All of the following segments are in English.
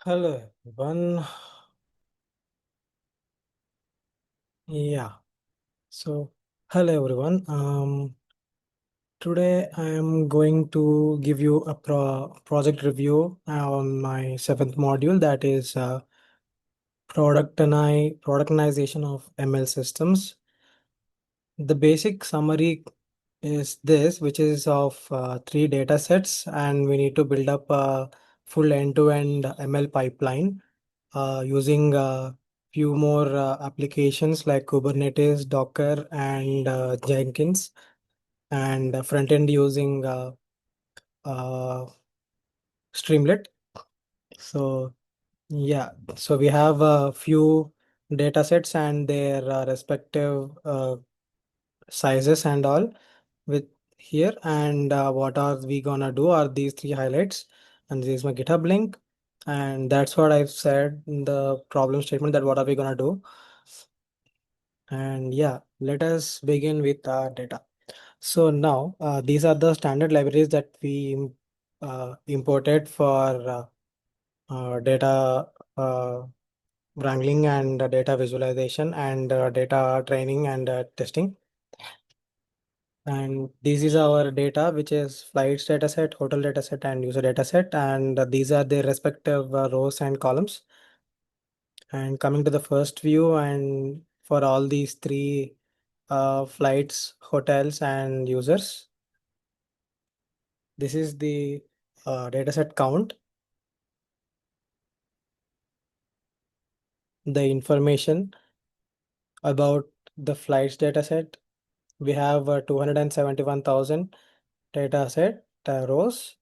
Hello, everyone. Yeah. So, hello, everyone. Today I am going to give you a project review on my seventh module, that is productionization of ML systems. The basic summary is this, which is of three data sets, and we need to build up a full end-to-end ML pipeline using few more applications like Kubernetes, Docker, and Jenkins, and front end using uh, Streamlit. So yeah, so we have a few data sets and their respective sizes and all with here. And what are we gonna do are these three highlights, and this is my GitHub link, and that's what I've said in the problem statement, that what are we gonna do. And yeah, let us begin with our data. So now these are the standard libraries that we imported for data wrangling and data visualization and data training and testing. And this is our data, which is flights dataset, hotel dataset, and user dataset. And these are their respective rows and columns. And coming to the first view, and for all these three flights, hotels, and users, this is the dataset count, the information about the flights dataset. We have 271,000 dataset rows,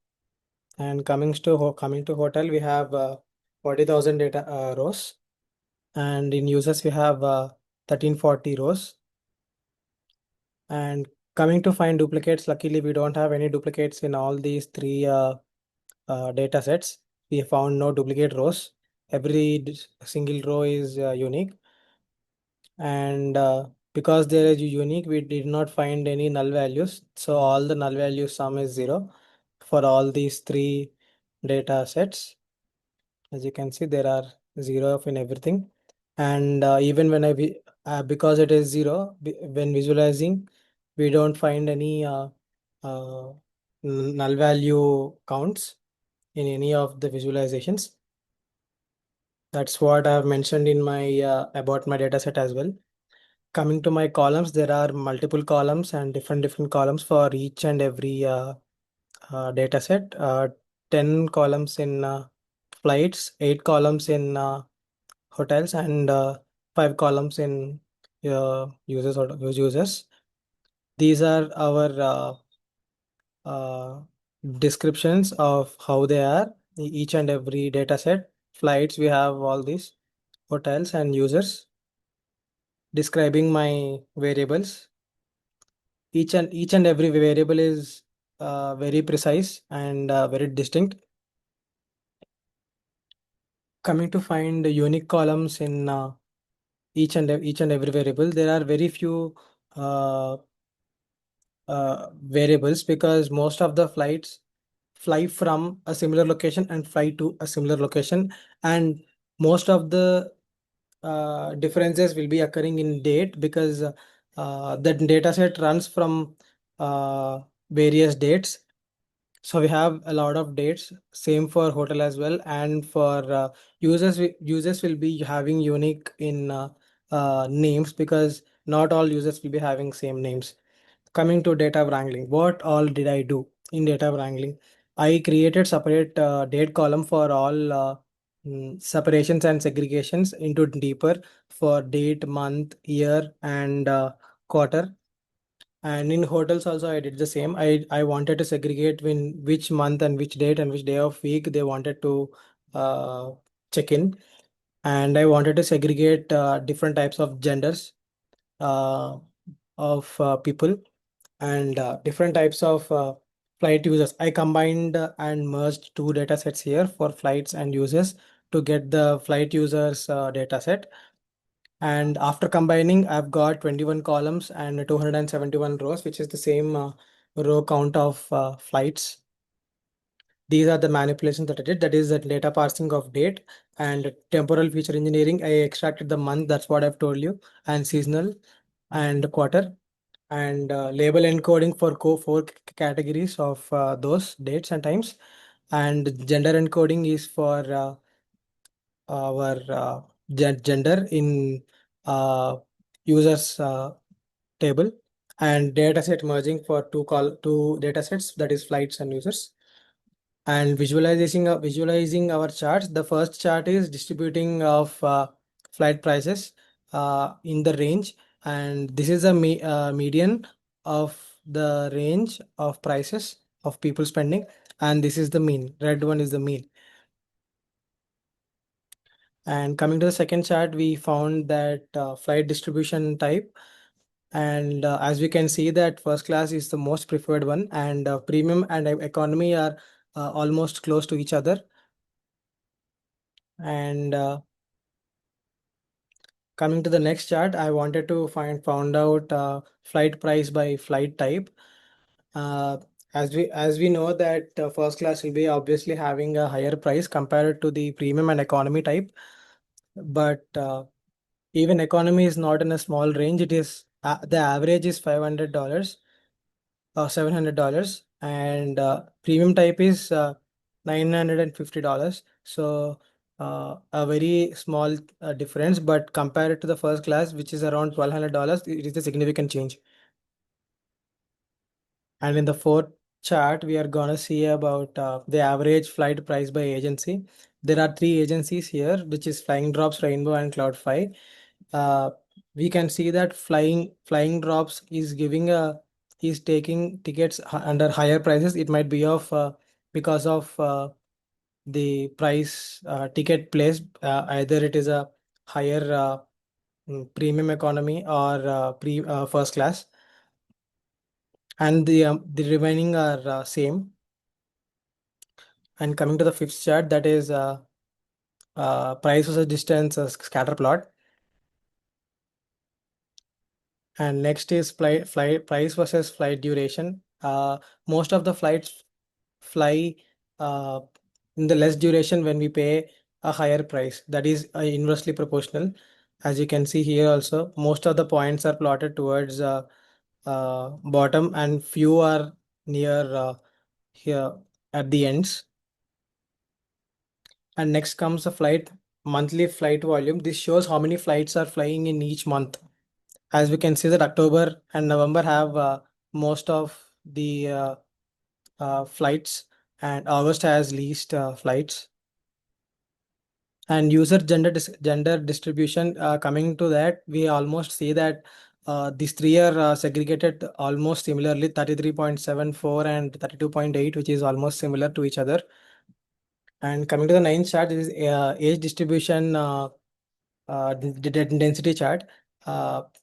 and coming to hotel, we have 40,000 data rows, and in users we have 1340 rows. And coming to find duplicates, luckily we don't have any duplicates in all these three data sets. We found no duplicate rows. Every single row is unique, and because there is unique, we did not find any null values. So all the null value sum is zero for all these three data sets. As you can see, there are zero in everything. And even when because it is zero, when visualizing, we don't find any null value counts in any of the visualizations. That's what I have mentioned in my about my dataset as well. Coming to my columns, there are multiple columns and different columns for each and every data set. 10 columns in flights, 8 columns in hotels, and 5 columns in users. These are our uh, descriptions of how they are, each and every data set. Flights, we have all these, hotels and users, describing my variables. Each and every variable is very precise and very distinct. Coming to find the unique columns in each and every variable, there are very few uh, variables, because most of the flights fly from a similar location and fly to a similar location, and most of the differences will be occurring in date, because the data set runs from various dates. So we have a lot of dates, same for hotel as well, and for users will be having unique in names, because not all users will be having same names. Coming to data wrangling, what all did I do in data wrangling? I created separate date column for all separations and segregations into deeper for date, month, year, and quarter. And in hotels also, I did the same. I wanted to segregate when which month and which date and which day of week they wanted to uh, check in. And I wanted to segregate different types of genders uh, of people, and different types of flight users. I combined and merged two data sets here for flights and users to get the flight users data set. And after combining, I've got 21 columns and 271 rows, which is the same row count of flights. these are the manipulations that I did. That is the data parsing of date and temporal feature engineering. I extracted the month, that's what I've told you, and seasonal and quarter, and label encoding for four categories of those dates and times, and gender encoding is for our gender in uh, users table, and dataset merging for two datasets, that is flights and users. And visualizing our charts. The first chart is distributing of flight prices in the range, and this is a median of the range of prices of people spending, and this is the mean. Red one is the mean. And coming to the second chart, we found that flight distribution type. And as we can see that first class is the most preferred one, and premium and economy are almost close to each other. And coming to the next chart, I wanted to found out flight price by flight type. Uh, as we know that first class will be obviously having a higher price compared to the premium and economy type, but even economy is not in a small range. It is the average is $500 or $700, and premium type is $950. So a very small difference, but compared to the first class, which is around $1,200, it is a significant change. And in the fourth chart, we are gonna see about the average flight price by agency. There are three agencies here, which is Flying Drops, Rainbow, and Cloudfly. Uh, we can see that Flying Drops is taking tickets under higher prices. It might be of because of the price ticket placed. Either it is a higher premium economy or pre first class, and the remaining are same. And coming to the fifth chart, that is price versus distance scatter plot. And next is flight price versus flight duration. Most of the flights fly uh, in the less duration when we pay a higher price. That is inversely proportional. As you can see here also, most of the points are plotted towards bottom, and few are near here at the ends. And next comes the monthly flight volume. This shows how many flights are flying in each month. As we can see that October and November have most of the flights, and August has least flights. And user gender distribution, coming to that, we almost see that these three are segregated almost similarly, 33.74 and 32.8, which is almost similar to each other. And coming to the ninth chart, this is age distribution density chart.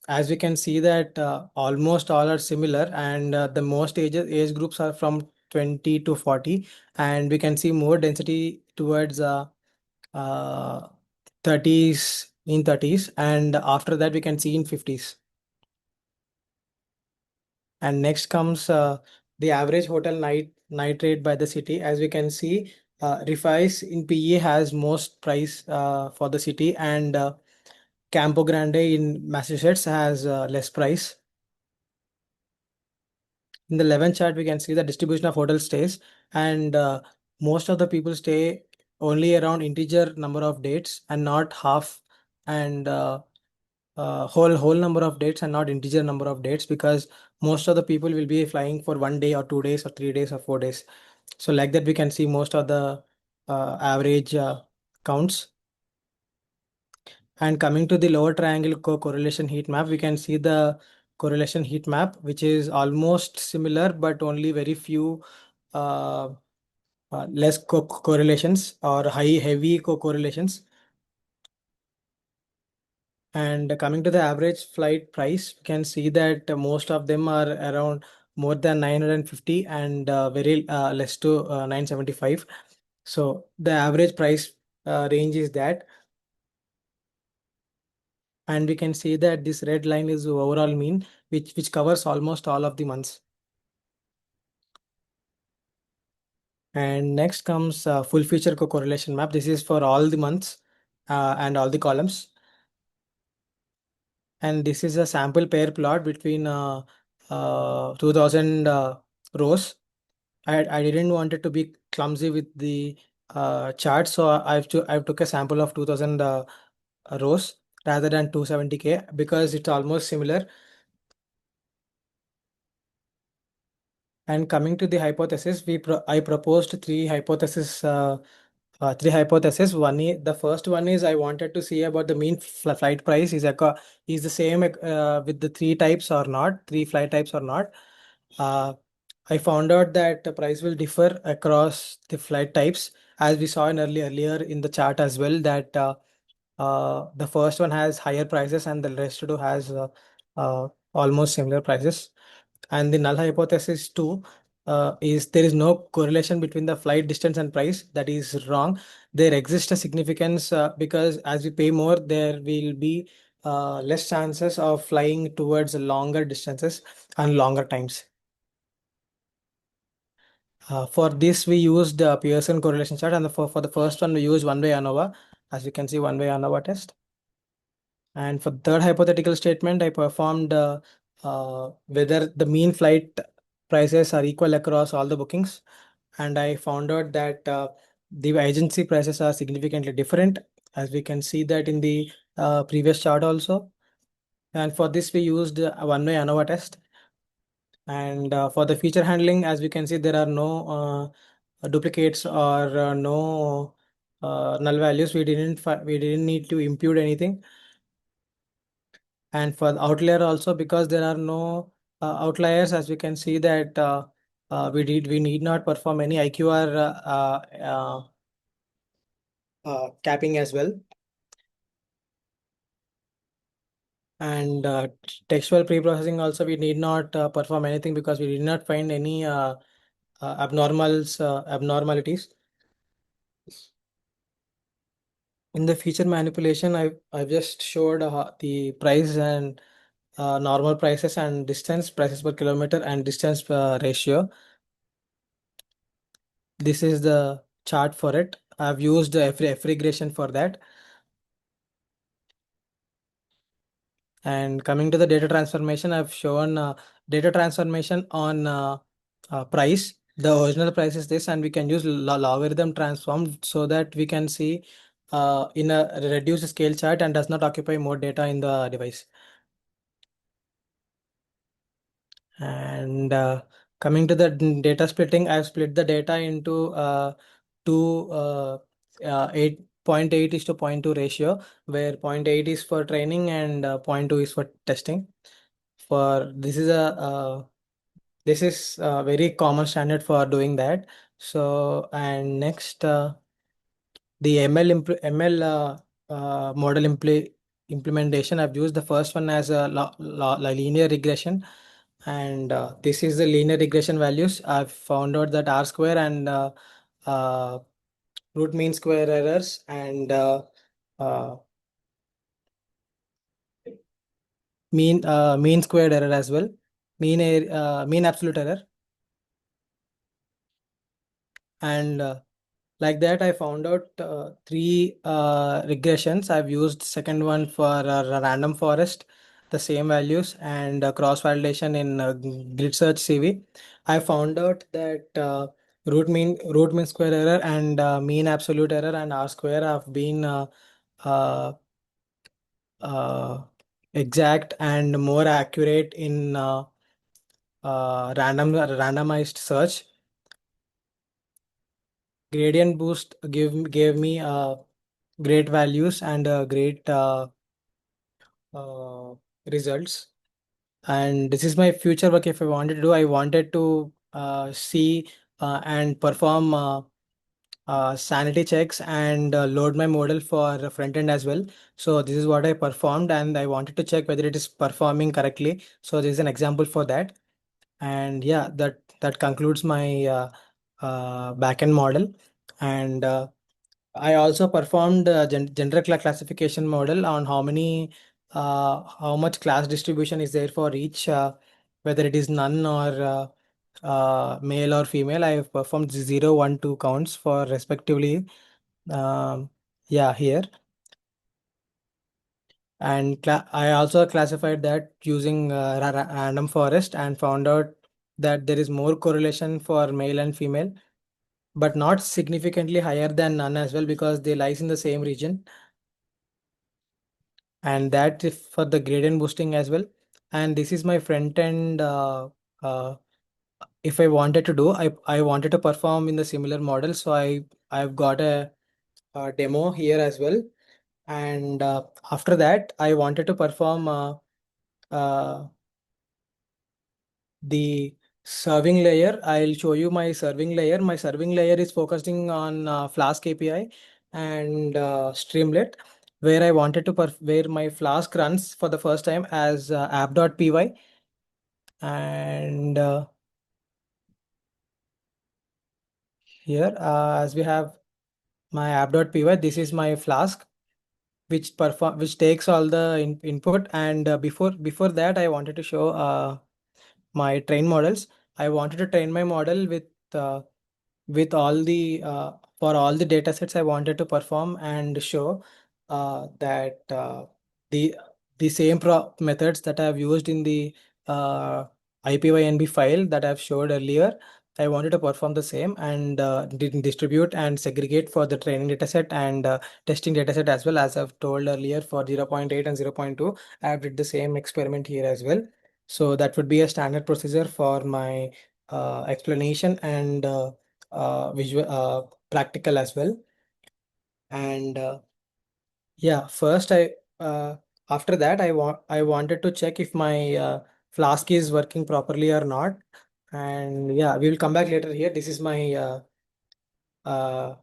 As we can see that almost all are similar, and the most age groups are from 20 to 40, and we can see more density towards uh, 30s, and after that we can see in 50s. And next comes the average hotel night rate by the city. As we can see, Rifais in PE has most price for the city, and Campo Grande in Massachusetts has less price. In the 11th chart, we can see the distribution of hotel stays, and most of the people stay only around integer number of dates and not half, and whole number of dates and not integer number of dates, because most of the people will be flying for 1 day or 2 days or 3 days or 4 days. So like that, we can see most of the average counts. And coming to the lower triangle correlation heat map, we can see the correlation heat map, which is almost similar, but only very few uh, less correlations or heavy correlations. And coming to the average flight price, we can see that most of them are around more than 950, and very less to 975. So the average price range is that. And we can see that this red line is overall mean, which covers almost all of the months. And next comes full feature correlation map. This is for all the months and all the columns. And this is a sample pair plot between 2000 rows. I didn't want it to be clumsy with the chart, so I've took a sample of 2000 rows rather than 270K because it's almost similar. And coming to the hypothesis, I proposed three hypotheses. The first one is I wanted to see about the mean flight price is the same with the three types or not, three flight types or not. Uh, I found out that the price will differ across the flight types, as we saw in earlier in the chart as well, that the first one has higher prices and the rest two has almost similar prices. And the null hypothesis too is there is no correlation between the flight distance and price. That is wrong. There exists a significance because as we pay more, there will be less chances of flying towards longer distances and longer times. For this, we used the Pearson correlation chart, and for the first one, we used one-way ANOVA. As you can see, one-way ANOVA test. And for the third hypothetical statement, I performed whether the mean flight prices are equal across all the bookings. And I found out that the agency prices are significantly different, as we can see that in the previous chart also. And for this, we used a one-way ANOVA test. And for the feature handling, as we can see, there are no duplicates or no null values. We didn't need to impute anything. And for the outlier also, because there are no outliers, as we can see that we need not perform any IQR capping as well. And textual pre-processing also, we need not perform anything because we did not find any abnormalities. In the feature manipulation, I've just showed the price and normal prices and distance, prices per kilometer and distance ratio. This is the chart for it. I've used F regression for that. And coming to the data transformation, I've shown data transformation on price. The original price is this, and we can use logarithm transform so that we can see in a reduced scale chart and does not occupy more data in the device. And coming to the data splitting, I've split the data into two 8.8 is to 0.2 ratio, where 0.8 is for training and 0.2 is for testing. For this is a very common standard for doing that. So, and next, the ML model implementation, I've used the first one as a linear regression. And this is the linear regression values. I've found out that R square and uh, root mean square errors and uh, mean squared error as well, mean absolute error. And like that, I found out three regressions. I've used second one for random forest, the same values, and cross validation in grid search CV. I found out that root mean square error and mean absolute error and R square have been uh, uh, exact and more accurate in randomized search. Gradient boost gave me great values and great uh, results. And this is my future work. If I wanted to do, I wanted to see and perform sanity checks and load my model for front end as well. So this is what I performed, and I wanted to check whether it is performing correctly. So this is an example for that. And yeah, that concludes my backend model. And I also performed a gender classification model on how much class distribution is there for each, whether it is none or male or female. I have performed 0, 1, 2 counts for respectively. Yeah, here. And I also classified that using random forest and found out that there is more correlation for male and female, but not significantly higher than none as well because they lies in the same region. And that is for the gradient boosting as well. And this is my front end. Uh, if I wanted to do, I wanted to perform in the similar model, so I've got a demo here as well. And after that, I wanted to perform uh, the serving layer. I'll show you my serving layer. My serving layer is focusing on Flask API and Streamlit, where I wanted to where my Flask runs for the first time as app.py. And here, as we have my app.py, this is my Flask, which takes all the input. And before that, I wanted to show my train models. I wanted to train my model uh, with all the for all the data sets I wanted to perform and show that the the same methods that I have used in the IPYNB file that I've showed earlier. I wanted to perform the same and distribute and segregate for the training dataset and testing dataset as well, as I've told earlier for 0.8 and 0.2. I've did the same experiment here as well. So that would be a standard procedure for my explanation and visual practical as well. And yeah, first after that I wanted to check if my Flask is working properly or not. And yeah, we will come back later here. This is my uh,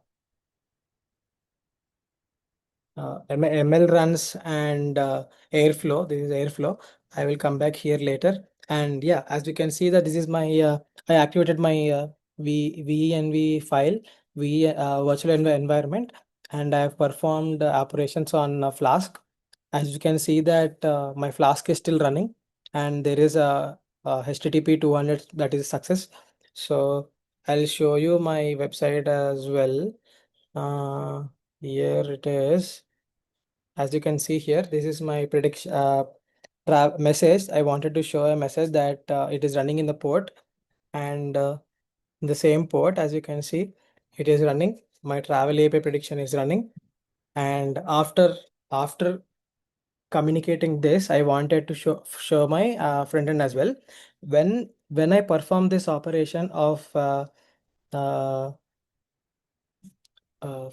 ML runs and airflow. This is airflow. I will come back here later. And yeah, as you can see that this is my I activated my VENV file, virtual environment, and I have performed operations on Flask. As you can see that my Flask is still running, and there is a HTTP 200 that is success. So I'll show you my website as well. Uh, Here it is. As you can see here, this is my prediction message. I wanted to show a message that it is running in the port, and in the same port, as you can see, it is running. My travel API prediction is running. And after communicating this, I wanted to show my front end as well. When I perform this operation of uh,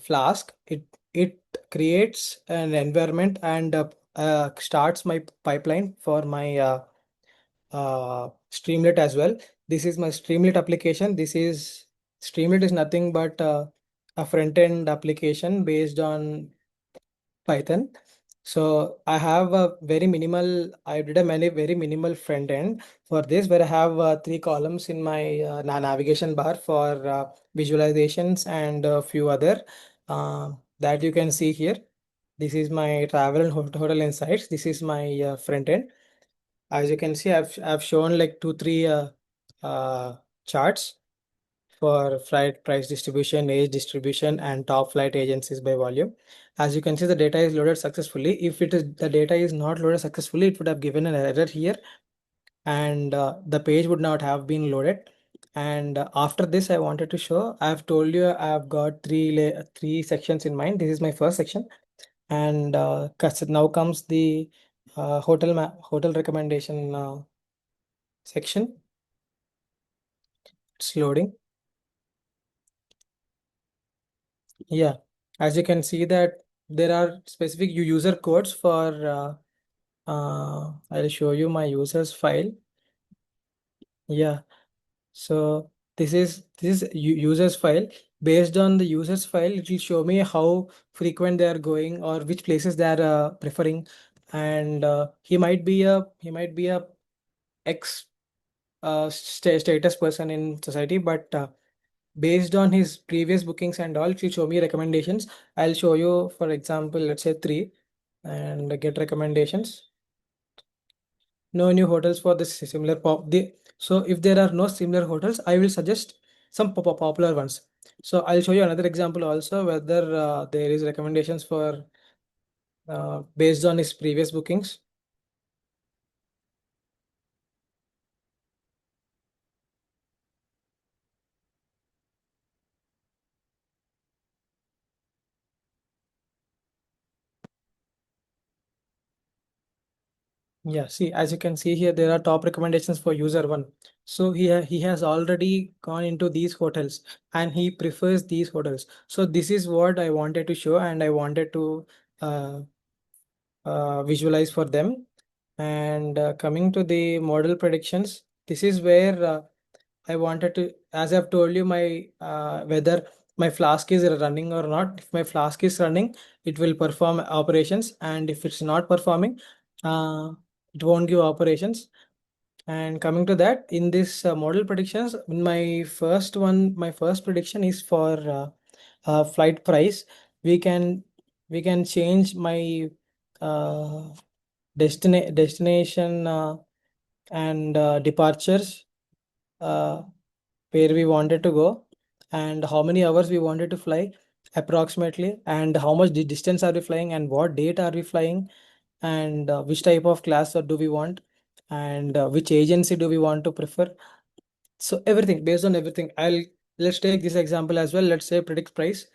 Flask, it creates an environment and starts my pipeline for my Streamlit as well. This is my Streamlit application. Streamlit is nothing but a front end application based on Python. So I have a very minimal, I did a very minimal front end for this, where I have three columns in my navigation bar for visualizations and a few other that you can see here. This is my travel and hotel insights. This is my front end. As you can see, I've shown like two, three charts for flight price distribution, age distribution, and top flight agencies by volume. As you can see, the data is loaded successfully. If the data is not loaded successfully, it would have given an error here, and the page would not have been loaded. And after this, I wanted to show. I've told you I've got three sections in mind. This is my first section, and now comes the hotel recommendation section. It's loading. Yeah, as you can see that there are specific user codes for I'll show you my users file. Yeah, so this is users file. Based on the users file, it will show me how frequent they are going or which places they are preferring. And he might be a ex status person in society, but based on his previous bookings and all, it will show me recommendations. I'll show you, for example, let's say three, and get recommendations. No new hotels for this similar pop. So if there are no similar hotels, I will suggest some popular ones. So I'll show you another example also, whether there is recommendations for based on his previous bookings. Yeah, see, as you can see here, there are top recommendations for user one. So he has already gone into these hotels and he prefers these hotels. So this is what I wanted to show, and I wanted to uh, visualize for them. And coming to the model predictions, this is where I wanted to, as I've told you, my whether my flask is running or not. If my flask is running, it will perform operations, and if it's not performing, uh, it won't give operations. And coming to that, in this model predictions, my first prediction is for flight price. We can we can change my uh, destination and departures, uh, where we wanted to go, and how many hours we wanted to fly approximately, and how much distance are we flying, and what date are we flying, and which type of class or do we want, and which agency do we want to prefer. So everything, based on everything, let's take this example as well. Let's say predict price.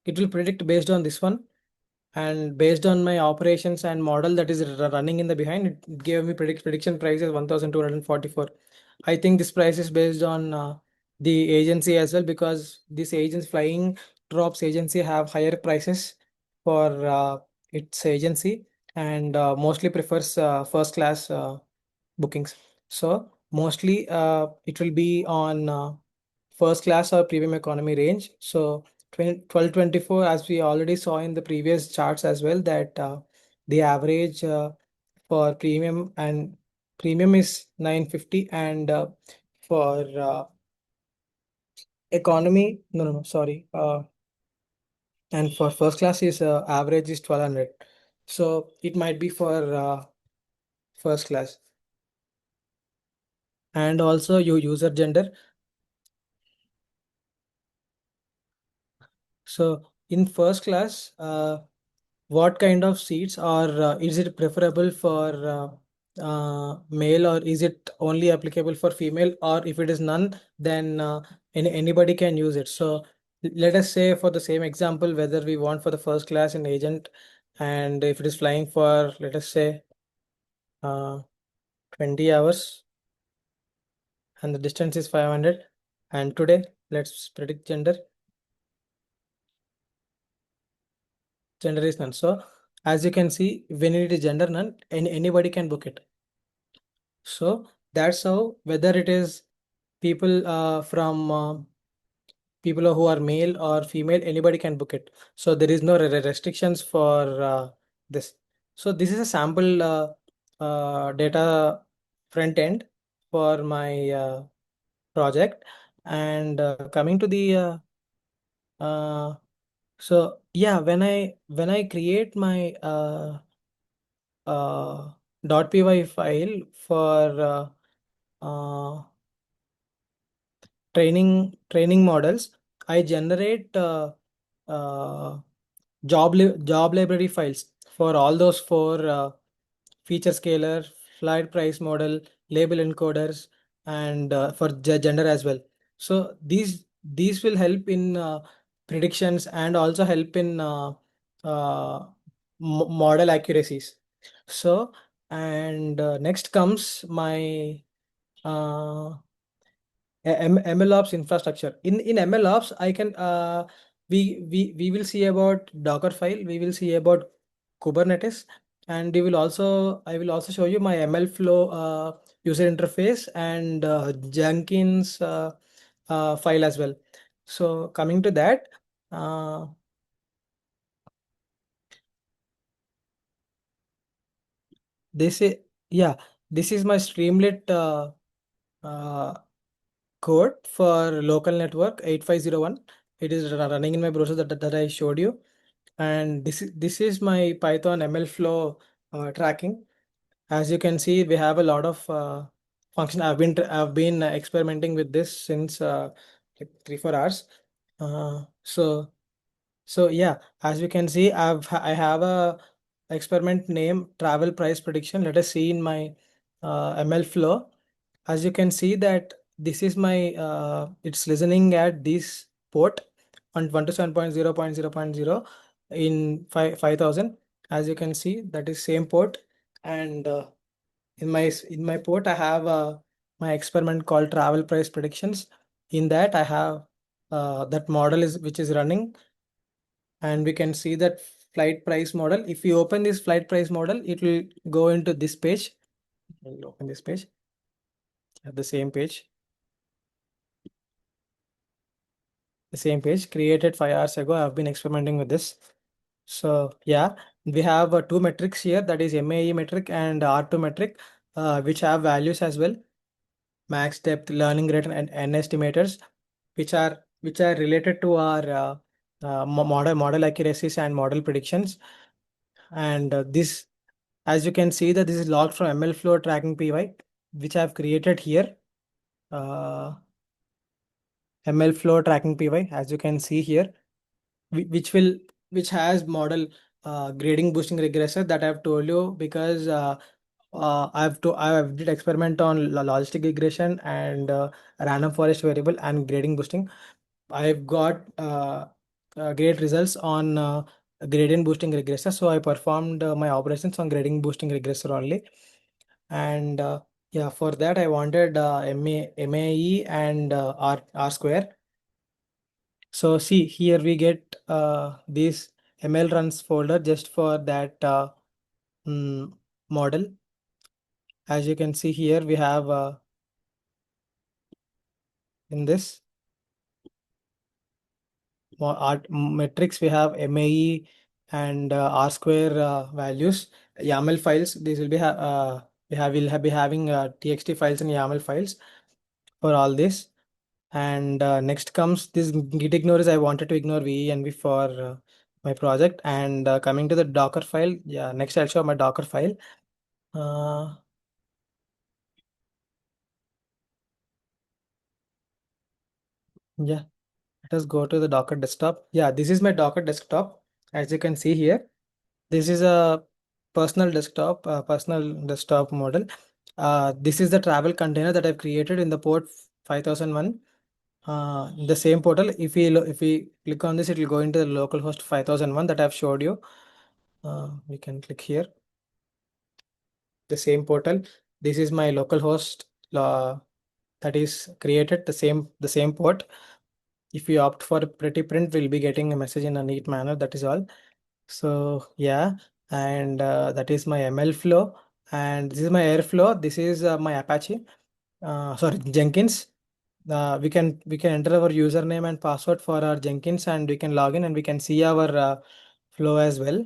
It will predict based on this one, and based on my operations and model that is running in the behind, it gave me prediction price is 1244. I think this price is based on the agency as well, because this agents flying drops agency have higher prices for its agency, and mostly prefers first class bookings. So mostly it will be on first class or premium economy range. So 1224, as we already saw in the previous charts as well, that the average for premium is 950, and for economy, no, sorry, and for first class is average is 1200. So it might be for first class. And also your user gender. So in first class, what kind of seats, or is it preferable for male, or is it only applicable for female, or if it is none, then anybody can use it. So let us say, for the same example, whether we want for the first class in agent, and if it is flying for, let us say, uh, 20 hours, and the distance is 500, and today let's predict gender is none. So as you can see, when it is gender none, anybody can book it. So that's how, whether it is people from people who are male or female, anybody can book it. So there is no restrictions for this. So this is a sample data front end for my project. And coming to the uh, so yeah, when I create my uh, .py file for uh, training models, I generate uh, job library files for all those four feature scaler, flight price model, label encoders, and for gender as well. So these will help in predictions, and also help in model accuracies. So, and next comes my uh, MLOps infrastructure. In MLOps, I can we will see about Docker file. We will see about Kubernetes, and we will also I will also show you my ML flow user interface, and Jenkins file as well. So coming to that, uh, this is yeah, this is my Streamlit uh, code for local network 8501. It is running in my browser that I showed you. And this is my Python ML flow tracking. As you can see, we have a lot of function. I've been experimenting with this since like 3-4 hours. So yeah, as you can see, I have a experiment name travel price prediction. Let us see in my ML flow. As you can see that this is my it's listening at this port on 127.0.0.0 in 5000. As you can see, that is same port, and in my port I have my experiment called travel price predictions. In that I have that model is which is running, and we can see that flight price model. If you open this flight price model, it will go into this page. I'll open this page at the same page. The same page created 5 hours ago. I've been experimenting with this. So yeah, we have two metrics here, that is MAE metric and R2 metric, which have values as well, max depth, learning rate, and N estimators, which are related to our model accuracies and model predictions. And this, as you can see, that this is logged from ML flow tracking PY, which I've created here. Uh, ML flow tracking PY, as you can see here, which will which has model grading boosting regressor that I've told you, because I did experiment on logistic regression and random forest variable and grading boosting. I've got great results on gradient boosting regressor, so I performed my operations on grading boosting regressor only. And yeah, for that I wanted MAE and R square. So see here we get this ML runs folder just for that mm, model. As you can see here, we have in this metrics, we have MAE and R square values, YAML files. These will be will be having TXT files and YAML files for all this. And next comes this git ignore, is I wanted to ignore VENV for my project. And coming to the Docker file, yeah, next I'll show my Docker file. Uh, yeah, let us go to the Docker desktop. Yeah, this is my Docker desktop. As you can see here, this is a personal desktop model. This is the travel container that I've created in the port 5001. The same portal, if we click on this, it will go into the localhost 5001 that I've showed you. We can click here, the same portal. This is my localhost that is created, the same port. If you opt for pretty print, we'll be getting a message in a neat manner. That is all. So yeah, and that is my ML flow, and this is my Airflow. This is my Apache. Sorry, Jenkins. We can enter our username and password for our Jenkins, and we can log in, and we can see our flow as well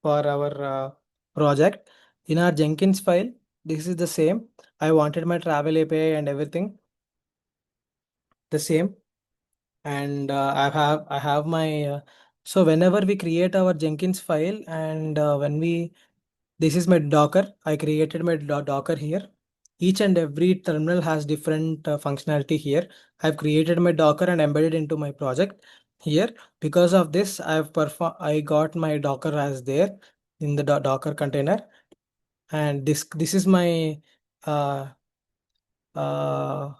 for our project. In our Jenkins file, this is the same. I wanted my travel API and everything the same. And I have my so whenever we create our Jenkins file, and when we this is my Docker. I created my Docker here. Each and every terminal has different functionality here. I've created my Docker and embedded into my project here. Because of this, I got my Docker as there in the Docker container. And this is my uh, uh,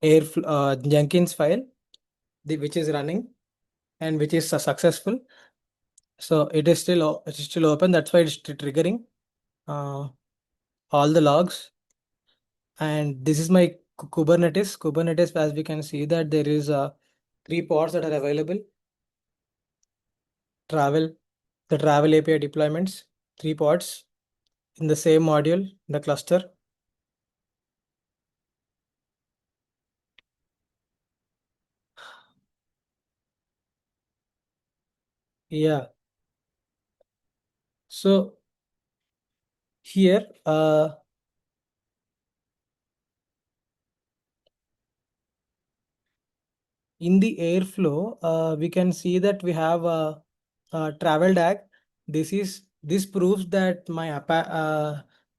Jenkins file, which is running and which is successful. So it is still open. That's why it's triggering uh, all the logs. And this is my Kubernetes. As we can see that there is three pods that are available. Travel, the travel API deployments, three pods in the same module, the cluster. Yeah. So here, in the airflow, we can see that we have a travel DAG. This proves that my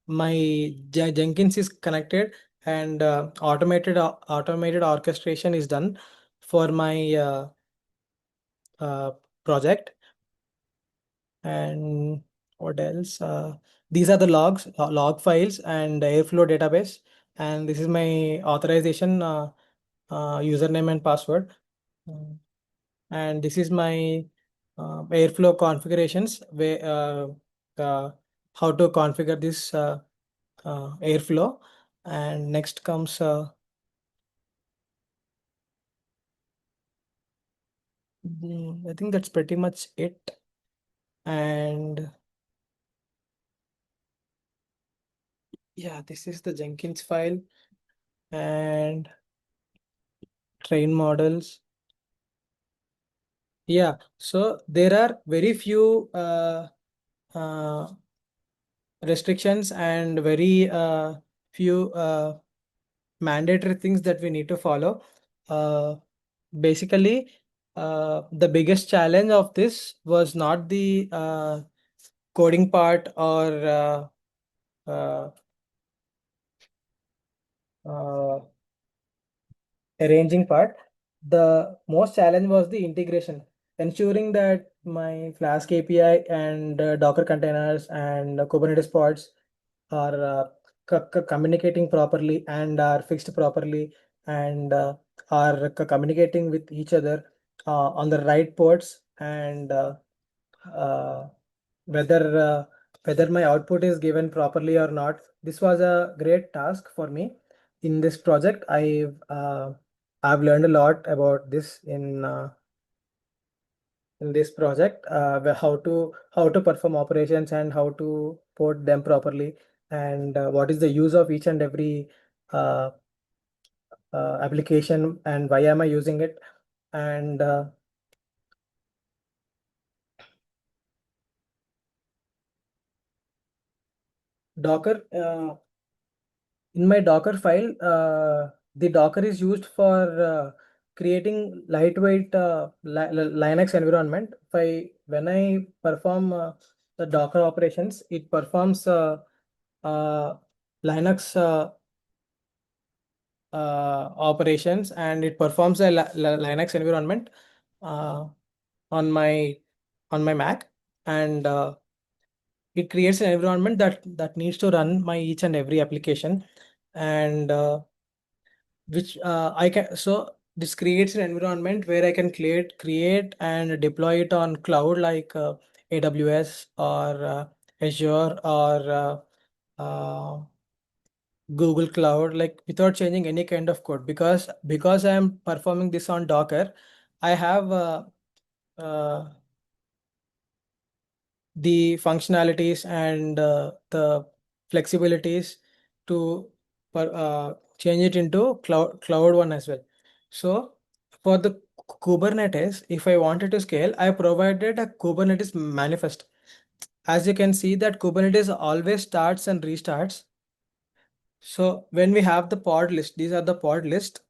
my Jenkins is connected, and automated orchestration is done for my uh, project. And what else? These are the logs, log files, and Airflow database. And this is my authorization, username and password. Mm. And this is my Airflow configurations, where how to configure this Airflow. And next comes I think that's pretty much it. And yeah, this is the Jenkins file and train models. Yeah, so there are very few uh, restrictions and very few mandatory things that we need to follow. Uh, Basically, the biggest challenge of this was not the coding part or uh, uh, arranging part. The most challenge was the integration, ensuring that my Flask API and Docker containers and Kubernetes pods are communicating properly and are fixed properly, and are communicating with each other on the right ports, and uh, whether whether my output is given properly or not. This was a great task for me in this project. I've learned a lot about this in this project, how to perform operations and how to port them properly, and what is the use of each and every uh, application, and why am I using it. And Docker, in my Docker file, the Docker is used for creating lightweight Linux environment. When I perform the Docker operations, it performs uh, Linux operations, and it performs a Linux environment uh, on my Mac, and it creates an environment that needs to run my each and every application, and which I can so this creates an environment where I can create and deploy it on cloud, like AWS or Azure or Google Cloud, like without changing any kind of code, because I am performing this on Docker. I have the functionalities and the flexibilities to change it into cloud one as well. So for the Kubernetes, if I wanted to scale, I provided a Kubernetes manifest. As you can see that Kubernetes always starts and restarts. So when we have the pod list, these are the pod list.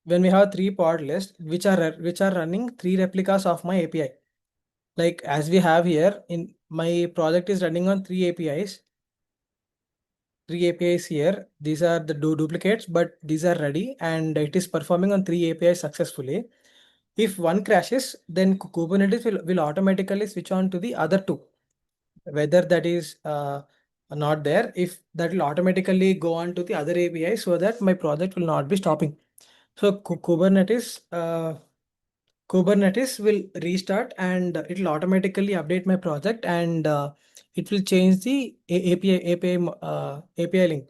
When we have three pod lists, which are running three replicas of my API. Like as we have here in my project is running on three APIs here. These are the duplicates, but these are ready, and it is performing on three APIs successfully. If one crashes, then Kubernetes will automatically switch on to the other two. Whether that is not there, if that will automatically go on to the other API, so that my project will not be stopping. So Kubernetes will restart, and it will automatically update my project, and it will change the API link.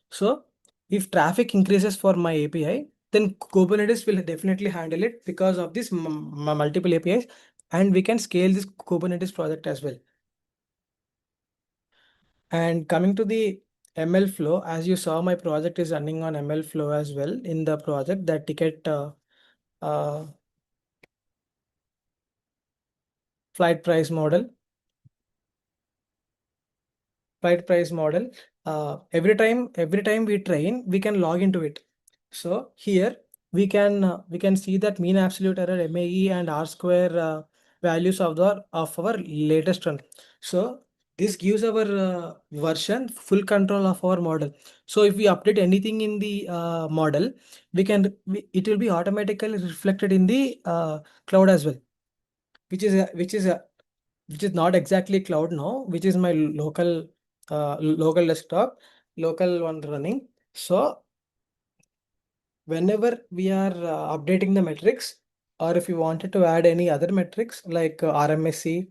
So if traffic increases for my API, then Kubernetes will definitely handle it because of this multiple APIs, and we can scale this Kubernetes project as well. And coming to the ML flow, as you saw, my project is running on ML flow as well. In the project, that ticket uh, flight price model, flight price model. Every time we train, we can log into it. So here we can see that mean absolute error, MAE, and R square values of our latest run. So this gives our version full control of our model. So if we update anything in the model, it will be automatically reflected in the cloud as well, which is which is not exactly cloud now, which is my local desktop, local one running. So whenever we are updating the metrics, or if you wanted to add any other metrics like RMSE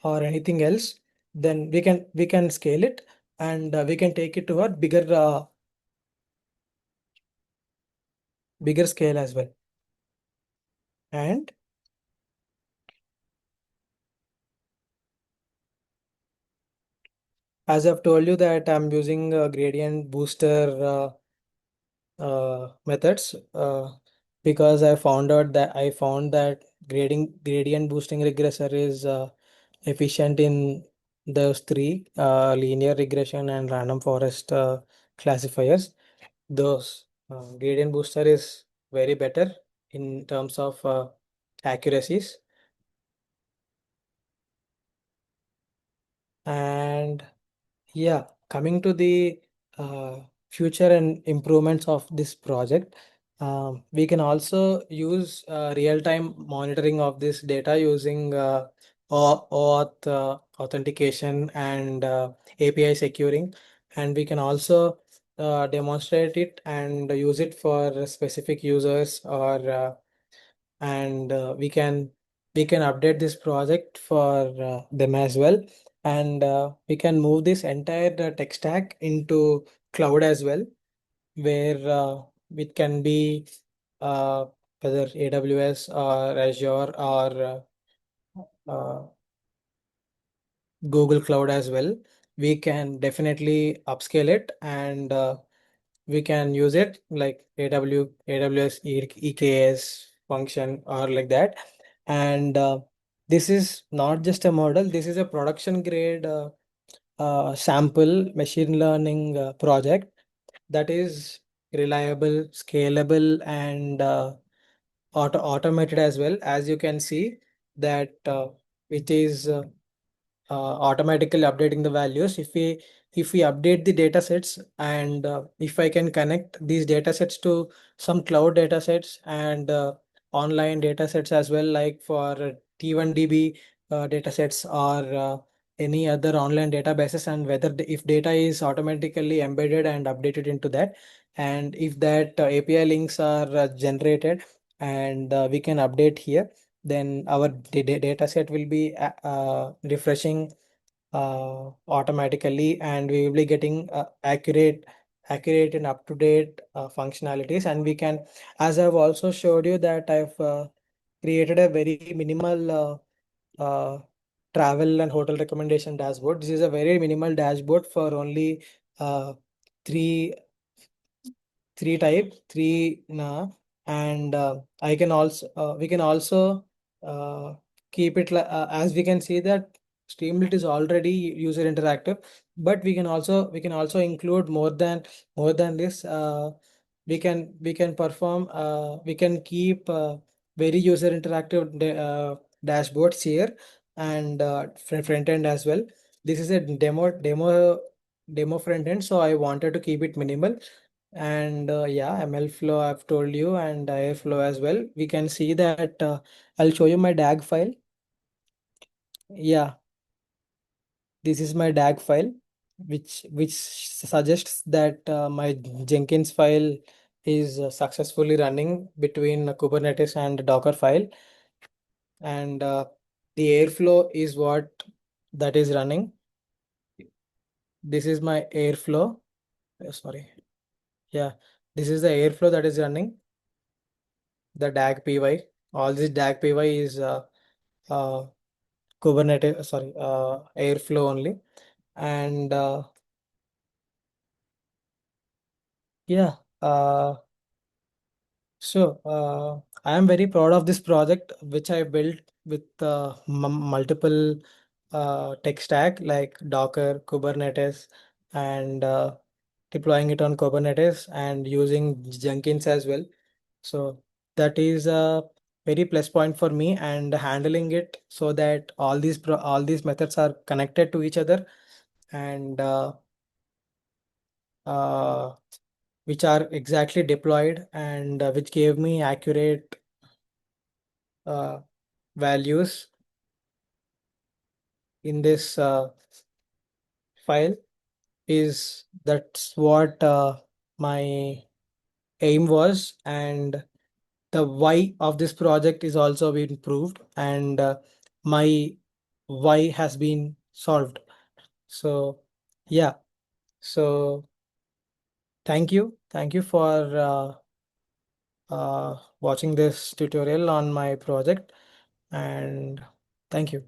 or anything else, then we can scale it, and we can take it to a bigger scale as well. And as I've told you that I'm using gradient booster methods, because I found that gradient boosting regressor is efficient in those three, linear regression and random forest classifiers. Those gradient booster is very better in terms of accuracies. And yeah, coming to the uh, future and improvements of this project, we can also use real-time monitoring of this data using authentication and API securing, and we can also demonstrate it and use it for specific users, or and we can update this project for them as well, and we can move this entire tech stack into cloud as well, where it can be uh, whether AWS or Azure or uh, Google Cloud as well. We can definitely upscale it, and we can use it like AWS EKS function or like that. And this is not just a model, this is a production grade sample machine learning project that is reliable, scalable, and automated as well. As you can see that it is automatically updating the values. If we update the data sets, and if I can connect these data sets to some cloud data sets and online data sets as well, like for T1DB data sets, or any other online databases, and whether if data is automatically embedded and updated into that, and if that API links are generated, and we can update here, then our data set will be refreshing automatically, and we will be getting accurate and up to date functionalities. And we can, as I've also showed you, that I've created a very minimal travel and hotel recommendation dashboard. This is a very minimal dashboard for only uh, three three na, and I can also we can also uh, keep it as we can see that Streamlit is already user interactive, but we can also include more than this. We can perform we can keep very user interactive dashboards here, and front end as well. This is a demo front end, so I wanted to keep it minimal. And yeah, ML flow I've told you, and Airflow as well. We can see that I'll show you my DAG file. Yeah, this is my DAG file, which suggests that my Jenkins file is successfully running between Kubernetes and Docker file, and the Airflow is what that is running. This is my Airflow. Sorry. Yeah, this is the Airflow that is running, the DAG PY. All this DAG PY is uh, Kubernetes, sorry, Airflow only. And yeah, so I am very proud of this project, which I built with multiple tech stack like Docker, Kubernetes, and deploying it on Kubernetes and using Jenkins as well. So that is a very plus point for me, and handling it so that all these methods are connected to each other, and uh, which are exactly deployed, and which gave me accurate uh, values in this file. Is That's what my aim was, and the why of this project is also been proved, and my why has been solved. So yeah, so thank you for watching this tutorial on my project, and thank you.